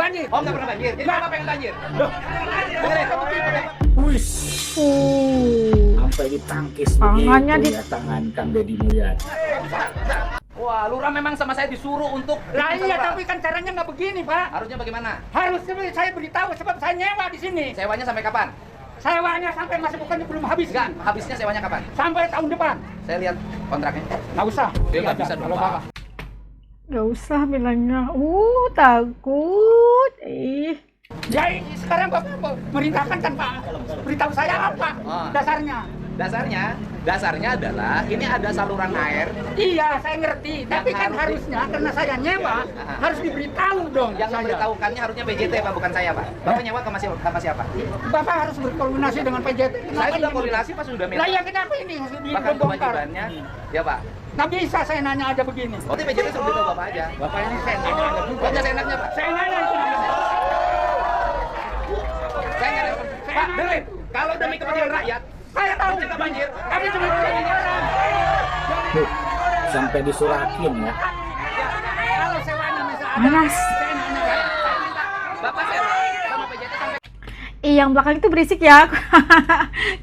banjir. Oh, nggak pernah banjir. Jadi Bapak pengen banjir. Loh. Dengerin. Wis, sampai ditangkis Tangannya begitu ya tangan Kang Deddy Mulyadi. Wah, lurah memang sama saya disuruh untuk Lah bikin iya, saluran. tapi kan caranya nggak begini, Pak. Harusnya bagaimana? Harusnya saya beritahu sebab saya nyewa di sini. Sewanya sampai kapan? Sewanya sampai masih bukannya belum habis. Enggak, habisnya sewanya kapan? Sampai tahun depan. Saya lihat kontraknya. Nggak usah. Dia nggak Iya, bisa kalau dong, Bapak. Gak usah bilangnya. Takut. Ya sekarang Bapak merintahkan kan Pak. Beritahu saya apa Ah. dasarnya. Dasarnya adalah ini ada saluran air Iya, saya ngerti. Tapi kan harus harusnya karena saya nyewa, harus diberitahu dong. yang saya. memberitahukannya harusnya PJT Pak, bukan saya Pak. Bapak nyewa sama siapa? Bapak harus berkoordinasi dengan PJT. Saya sudah koordinasi Pak, sudah Lah minta. ya kenapa ini harus Bahkan dibongkar? kewajibannya, ya Pak. Nggak bisa saya nanya aja begini. Berarti PJT suruh beritahu Bapak aja. Bapak ini saya nanya aja juga. Enggak seenaknya Pak. Saya nanya itu. Saya nyari. Pak, dengerin. Kalau demi kepentingan rakyat, Saya tahu. mencegah banjir. Tapi cuma begini orang. Tuh, sampai disuratin ya. Kalau sewanya misalnya Panas. saya nanya ya. Bapak sewa sama PJT sampai Yang belakang itu berisik ya.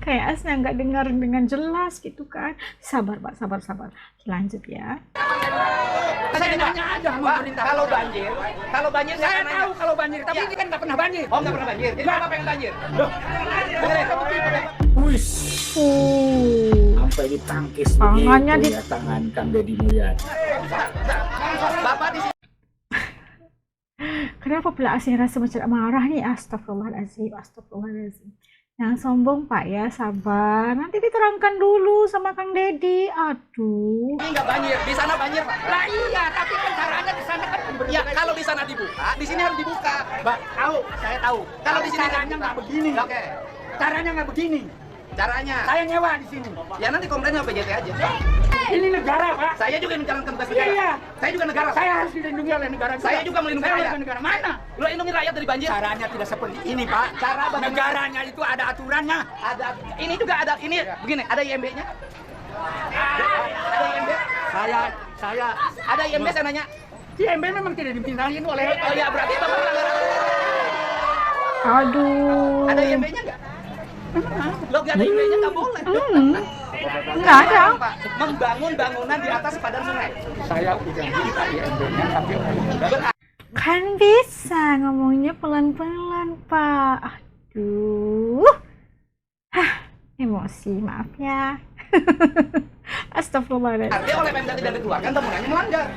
Kayak asnya nggak dengar dengan jelas gitu kan. Sabar Pak, sabar. Lanjut ya. Saya nanya aja sama Pak, pemerintah. kalau banjir saya Saya akan tahu nanya. kalau banjir, tapi Ya. ini kan nggak pernah banjir. Oh, nggak pernah banjir. Jadi Bapak pengen banjir. Loh. Dengerin. Wis, sampai ditangkis Tangannya begitu ya tangan Kang Deddy Mulyadi. Bapak di sini. Kenapa pula Asih rasa macam marah nih? Astagfirullahaladzim. Jangan sombong Pak ya, sabar. Nanti diterangkan dulu sama Kang Deddy. Aduh. Ini nggak banjir, di sana banjir Pak. Lah iya, tapi kan caranya di sana kan Ya, kalau di sana dibuka, di sini harus dibuka. saya tahu. Kalau di sini caranya nggak begini. Oke. Caranya nggak begini. Caranya. Saya nyewa di sini. Ya nanti komplain sama PJT aja. Ini negara, Pak. Saya juga yang menjalankan tugas negara. Iya. Saya juga negara. Saya harus dilindungi oleh negara. Saya juga melindungi Saya rakyat. warga negara. Mana? Lu lindungi rakyat dari banjir. Caranya tidak seperti ini, Pak. Cara bagaimana? Negaranya itu ada aturannya. Ada. Ini juga ada. Ini begini. Ada IMB-nya. Ada IMB. Saya Ada IMB saya nanya. IMB memang tidak dipindahin oleh Oh ya berarti Bapak melanggar. Aduh. Ada IMB-nya nggak? Lo nggak ada IMB-nya nggak boleh. Nggak ada. Pak, membangun bangunan di atas sepadan sungai. saya udah minta IMB-nya tapi Kan bisa ngomongnya pelan-pelan Pak. Aduh. Hah, emosi, maaf ya. Astagfirullahaladzim. Artinya oleh Pemda tidak dikeluarkan bangunannya melanggar.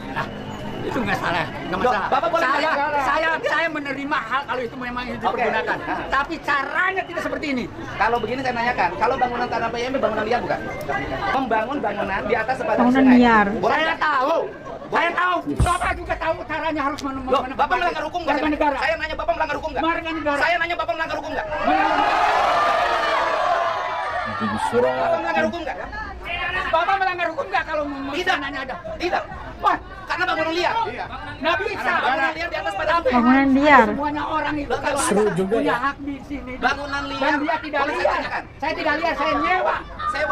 itu nggak salah, nggak Loh, masalah. Bapak boleh saya menerima hal kalau itu memang itu Oke. dipergunakan. Tapi caranya tidak seperti ini. Kalau begini saya nanyakan, kalau bangunan tanah PMB bangunan liar bukan? Membangun bangunan di atas sepadan Bangunan sungai. liar. Boleh Saya nggak? tahu. Saya tahu. Bapak juga tahu caranya harus Loh, Bapak melanggar hukum nggak? warga negara. Saya nanya Bapak melanggar hukum nggak? Warga negara. Saya nanya Bapak melanggar hukum nggak? Nanti Bapak disuratin. melanggar hukum nggak? Bapak melanggar hukum nggak kalau mau Tidak. nanya ada? Tidak. Wah, Karena bangunan liar. nggak bisa. Bangunan liar di atas sepadan Tapi sungai. Bangunan harus liar. Semuanya orang itu kalau Seru ada juga punya ya. hak di sini. Bangunan liar. Dan dia tidak Boleh saya liar. tanyakan? Saya tidak liar, saya nyewa.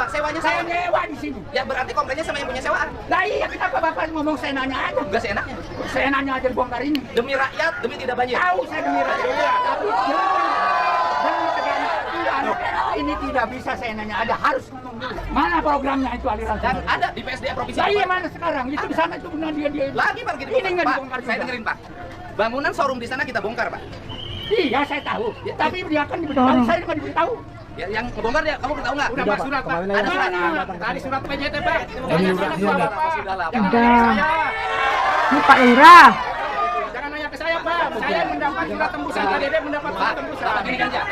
Sewanya Saya nyewa di sini. Ya berarti komplainnya sama yang punya sewaan. Lah iya, kenapa Bapak ngomong saya nanya aja? Enggak seenaknya. Saya nanya aja bongkar ini. Demi rakyat, demi tidak banjir. Tahu saya demi rakyat. Tapi demi tegaknya aturan, ini tidak bisa saya nanya ada, harus ngomong dulu. Mana programnya itu aliran? Dan ada di PSDA provinsi. Lah iya Papua. mana sekarang? Itu di sana itu benar dia. Lagi Pak gini. Ini nggak Pak, dibongkar saya juga. dengerin Pak. Bangunan showroom di sana kita bongkar Pak. Iya saya tahu. Tapi dia kan diberitahu, Dorong. saya nggak diberitahu. Ya, yang ngebongkar dia, kamu tahu nggak? Udah Pak surat Pak. Ada surat. Tadi surat PJT Pak. Ini lurahnya, Pak. Sudah lah. Pak. Udah. Ini Pak Lurah. Jangan nanya ke saya Pak. Saya mendapat surat tembusan. KDD mendapat Pak, surat tembusan. Bapak gini aja.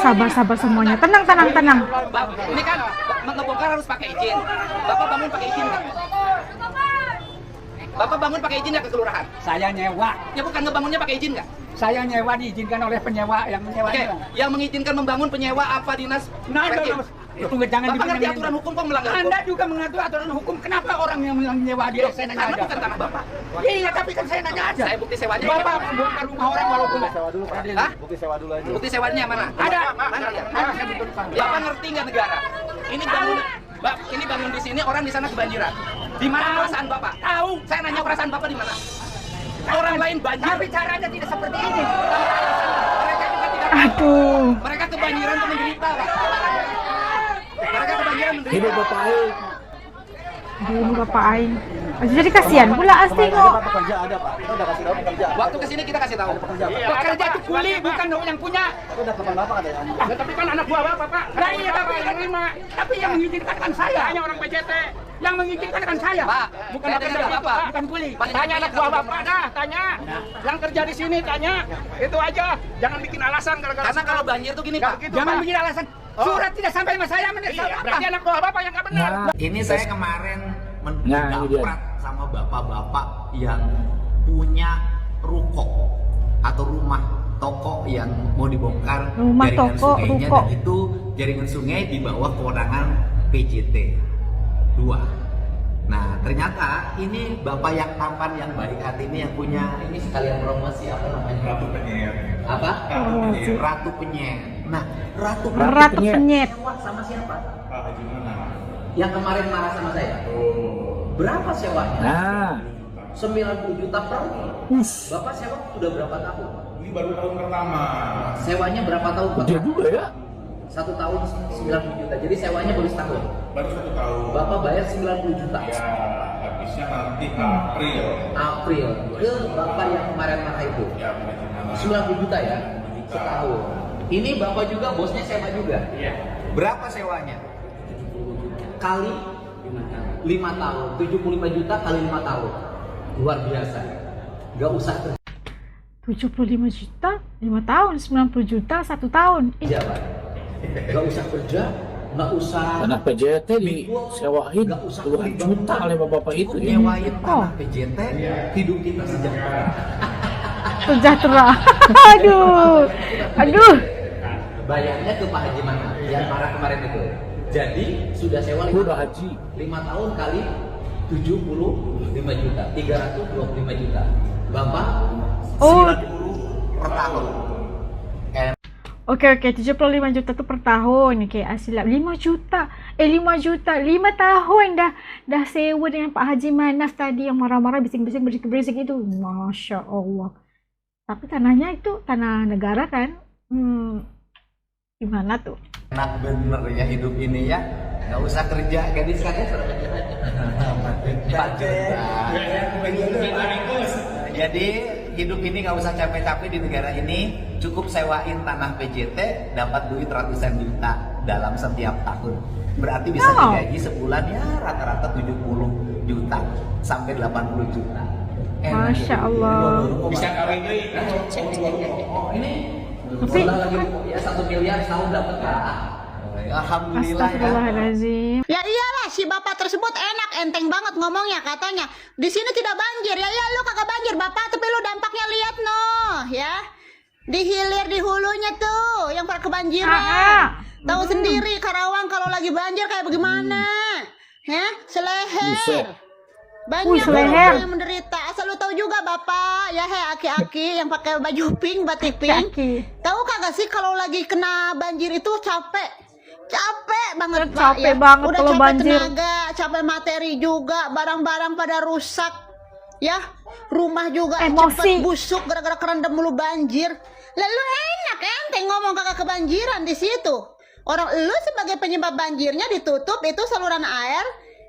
Sabar semuanya. Tenang. Bapak, ini kan ngebongkar harus pakai izin. Bapak bangun pakai izin nggak? Bapak bangun pakai izin nggak ke kelurahan? Saya nyewa. Ya bukan ngebangunnya pakai izin nggak? Saya nyewa diizinkan oleh penyewa yang Oke, menyewanya. yang mengizinkan membangun penyewa apa dinas? Nah, Perkim? itu jangan Bapak ngerti dibilang- aturan hukum kok melanggar hukum? Anda juga mengatur aturan hukum. Kenapa orang yang menyewa dia saya nanya Karena aja? bukan tanah Bapak. Iya, tapi kan saya nanya aja. Saya bukti sewanya. Bapak bongkar rumah orang walaupun Sewa dulu Pak. Hah? Bukti sewa dulu aja. Bukti sewanya mana? ada. Mana ya? Saya butuhkan. Bapak ngerti nggak negara? Ini bangun, ini bangun di sini orang di sana kebanjiran. Di mana perasaan Bapak? Tahu. Saya nanya perasaan Bapak di mana? Orang lain ngerasain banjir. Tapi caranya tidak seperti ini. Mereka juga tidak. Aduh. Mereka kebanjiran untuk menderita, Pak. Mereka kebanjiran menderita. Hidup Bapak Aing. Aduh, ini Bapak Aing. Jadi kasihan pula Asti kok. Pekerja ada Pak, kita udah kasih tahu pekerja. Waktu kesini kita kasih tahu. Pekerja itu kuli, bukan yang punya. Itu udah kapan Bapak katanya? Ya, tapi kan anak buah Bapak, Pak. Nah, iya, Bapak yang terima. Tapi yang mengizinkan kan saya. Hanya orang PJT. Yang mengizinkan kan saya. Pak, bukan saya pekerja dengar itu, Bapak. Pak. Bukan kuli. Paling Tanya banyak anak buah kamu Bapak dah, tanya. Yang kerja di sini tanya. Itu aja. Jangan bikin alasan gara-gara Karena kalau banjir tuh gini, Pak. jangan bikin alasan. Surat tidak sampai sama saya, berarti anak buah Bapak yang nggak benar. Nah, Ini saya kemarin Nah, ini dia. mendaprat sama bapak-bapak yang punya ruko atau rumah toko yang mau dibongkar Rumah jaringan toko, sungainya, ruko. dan itu jaringan sungai di bawah kewenangan PJT 2. Nah, ternyata ini bapak yang tampan, yang baik hati ini yang punya ini sekalian promosi apa namanya? Ratu Penyet. Apa? Promosi. Ratu Penyet. Nah, Ratu Ratu Penyet. sewa sama siapa? Yang kemarin marah sama saya. Berapa sewanya? Nah, 90 juta per. Bapak sewa sudah berapa tahun? Ini baru tahun pertama. Sewanya berapa tahun, Pak? dia juga ya. 1 tahun 90 juta. Jadi sewanya baru setahun. Baru 1 tahun. Bapak bayar 90 juta. Ya, habisnya nanti April. April ke Bapak yang kemarin marah itu. Ya, bagaimana? 90 juta ya? Setahun. Ini Bapak juga bosnya sewa juga. Iya. Berapa sewanya? Kali 5 tahun. 75 juta kali 5 tahun. Luar biasa. Gak usah 75 juta 5 tahun, 90 juta 1 tahun. kerja, Pak. Gak usah kerja, gak usah Tanah PJT disewain Nggak usah 2 juta oleh bapak-bapak itu ya. nyewain Oh. tanah PJT, hidup kita sejahtera. Sejahtera. Aduh. Aduh. Bayarnya ke Pak Haji Mana yang marah kemarin itu. Jadi sudah sewa Gua udah haji. 5 tahun kali 75 juta, 325 juta. Bapak Oh. 90 per tahun. Oke, 75 juta tuh per tahun. Oke, silap 5 juta. 5 juta 5 tahun dah sewa dengan Pak Haji Manaf tadi yang marah-marah bising-bising berisik-berisik itu. Masya Allah. Tapi tanahnya itu tanah negara kan? Gimana tuh? Enak bener ya hidup ini ya. Nggak usah kerja, gadis-gadis. 4 juta. Jadi hidup ini nggak usah capek-capek di negara ini, cukup sewain tanah PJT, dapat duit ratusan juta dalam setiap tahun. Berarti bisa digaji sebulan ya rata-rata 70 juta sampai 80 juta. Enak Masya ya. Allah. Bisa kawin deh. Oh ini Tapi- lagi ya 1 miliar tahun dapat ya. Alhamdulillah ya. Astagfirullahaladzim. Ya iyalah, si bapak tersebut enak, enteng banget ngomongnya, katanya di sini tidak banjir. Ya lu kagak banjir bapak, tapi lu dampaknya lihat noh ya, di hilir di hulunya tuh yang pada kebanjiran. Tahu sendiri Karawang kalau lagi banjir kayak bagaimana ya, seleher. Buset. Banyak seleher. orang yang menderita. Asal lu tahu juga bapak ya, aki-aki yang pakai baju pink, batik pink. Aki. Tahu kagak sih kalau lagi kena banjir itu capek banget Pak, Capek banget udah kalau capek banjir. tenaga, capek materi juga, barang-barang pada rusak ya, rumah juga Emosi. cepet busuk gara-gara kerendam mulu banjir. Lalu enak enteng ngomong kagak kebanjiran di situ. Orang lu sebagai penyebab banjirnya ditutup itu saluran air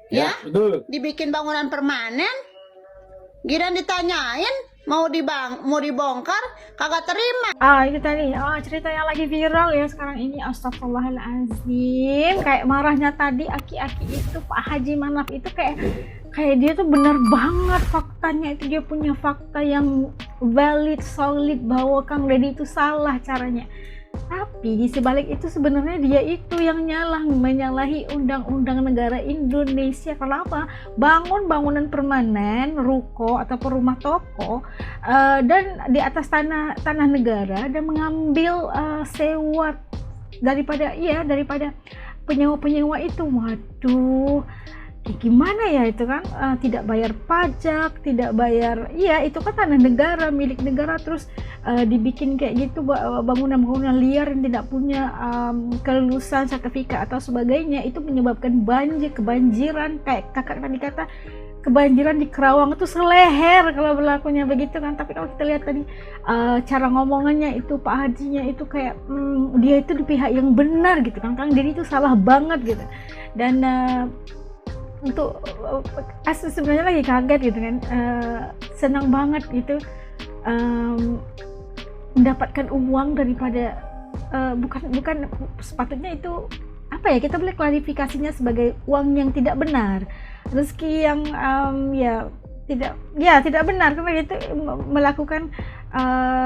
ya, Betul. dibikin bangunan permanen. Giran ditanyain mau dibongkar kagak terima. Itu tadi cerita yang lagi viral ya sekarang ini. Astagfirullahaladzim. Kayak marahnya tadi aki-aki itu Pak Haji Manaf itu kayak dia tuh benar banget faktanya, itu dia punya fakta yang valid, solid bahwa Kang Deddy itu salah caranya. Tapi di sebalik itu sebenarnya dia itu yang menyalahi undang-undang negara Indonesia. Kenapa? Bangun bangunan permanen, ruko ataupun rumah toko dan di atas tanah negara, dan mengambil sewa daripada penyewa itu. Waduh, gimana ya itu kan, tidak bayar pajak, tidak bayar, itu kan tanah negara, milik negara, terus dibikin kayak gitu bangunan-bangunan liar yang tidak punya kelulusan, sertifikat atau sebagainya, itu menyebabkan kebanjiran kayak kakak tadi kata, kebanjiran di Kerawang itu seleher kalau berlakunya begitu kan. Tapi kalau kita lihat tadi cara ngomongannya itu Pak Hajinya itu kayak dia itu di pihak yang benar gitu kan. Kang Deddy itu salah banget gitu. Dan untuk sebenarnya lagi kaget gitu kan, senang banget gitu mendapatkan uang daripada bukan sepatutnya itu apa ya, kita boleh klarifikasinya sebagai uang yang tidak benar, rezeki yang tidak benar karena itu melakukan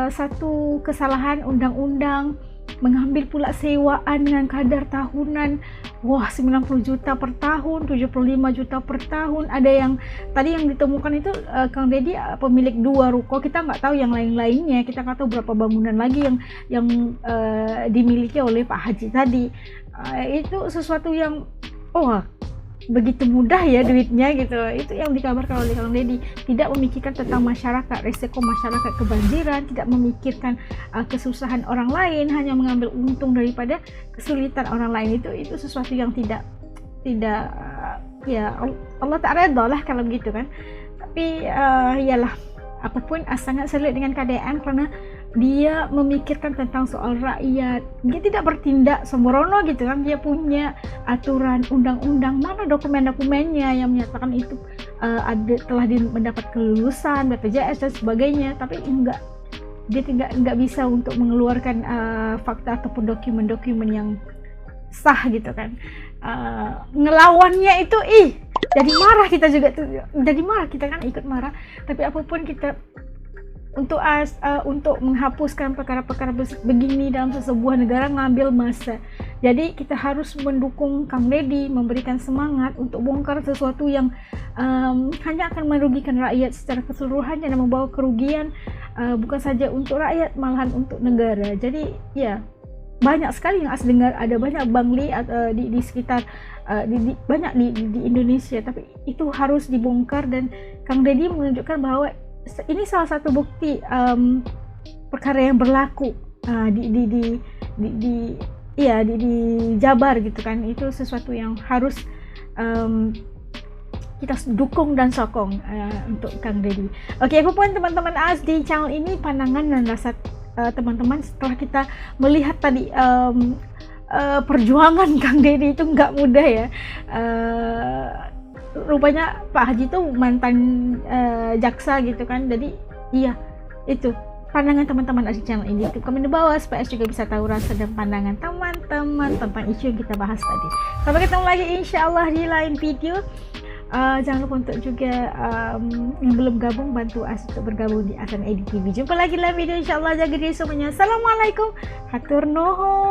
satu kesalahan undang-undang, mengambil pula sewaan dengan kadar tahunan 90 juta per tahun, 75 juta per tahun. Ada yang tadi yang ditemukan itu Kang Deddy pemilik 2 ruko, kita nggak tahu yang lain-lainnya, kita nggak tahu berapa bangunan lagi yang dimiliki oleh Pak Haji tadi. Itu sesuatu yang begitu mudah ya duitnya gitu. Itu yang dikabarkan oleh Kang Deddy, tidak memikirkan tentang masyarakat, resiko masyarakat kebanjiran, tidak memikirkan kesusahan orang lain, hanya mengambil untung daripada kesulitan orang lain. Itu sesuatu yang tidak ya Allah tak reda lah kalau begitu kan. Tapi iyalah, apapun sangat sulit dengan keadaan karena dia memikirkan tentang soal rakyat. Dia tidak bertindak sembrono gitu kan. Dia punya aturan undang-undang, mana dokumen-dokumennya yang menyatakan itu telah mendapat kelulusan BPJS dan sebagainya, tapi dia tidak bisa untuk mengeluarkan fakta ataupun dokumen-dokumen yang sah gitu kan. Ngelawannya itu jadi marah kita juga tuh, jadi marah kita kan, ikut marah. Tapi apapun kita untuk menghapuskan perkara-perkara begini dalam sebuah negara ngambil masa. Jadi kita harus mendukung Kang Deddy, memberikan semangat untuk bongkar sesuatu yang hanya akan merugikan rakyat secara keseluruhan dan membawa kerugian bukan saja untuk rakyat, malahan untuk negara. Jadi ya banyak sekali yang dengar ada banyak bangli di sekitar banyak di Indonesia, tapi itu harus dibongkar. Dan Kang Deddy menunjukkan bahwa ini salah satu bukti perkara yang berlaku di Jabar gitu kan. Itu sesuatu yang harus kita dukung dan sokong untuk Kang Deddy. Oke, apapun teman-teman AS di channel ini, pandangan dan rasa teman-teman setelah kita melihat tadi perjuangan Kang Deddy itu nggak mudah ya. Rupanya Pak Haji itu mantan jaksa gitu kan. Jadi iya, itu pandangan teman-teman di channel ini. Komen di bawah supaya juga bisa tahu rasa dan pandangan teman-teman tentang isu yang kita bahas tadi. Sampai ketemu lagi insyaallah di lain video. Jangan lupa untuk juga yang belum gabung, bantu AS untuk bergabung di Hasan Edi TV. Jumpa lagi dalam video insyaallah. Jaga diri semuanya. Assalamualaikum, hatur nuhun.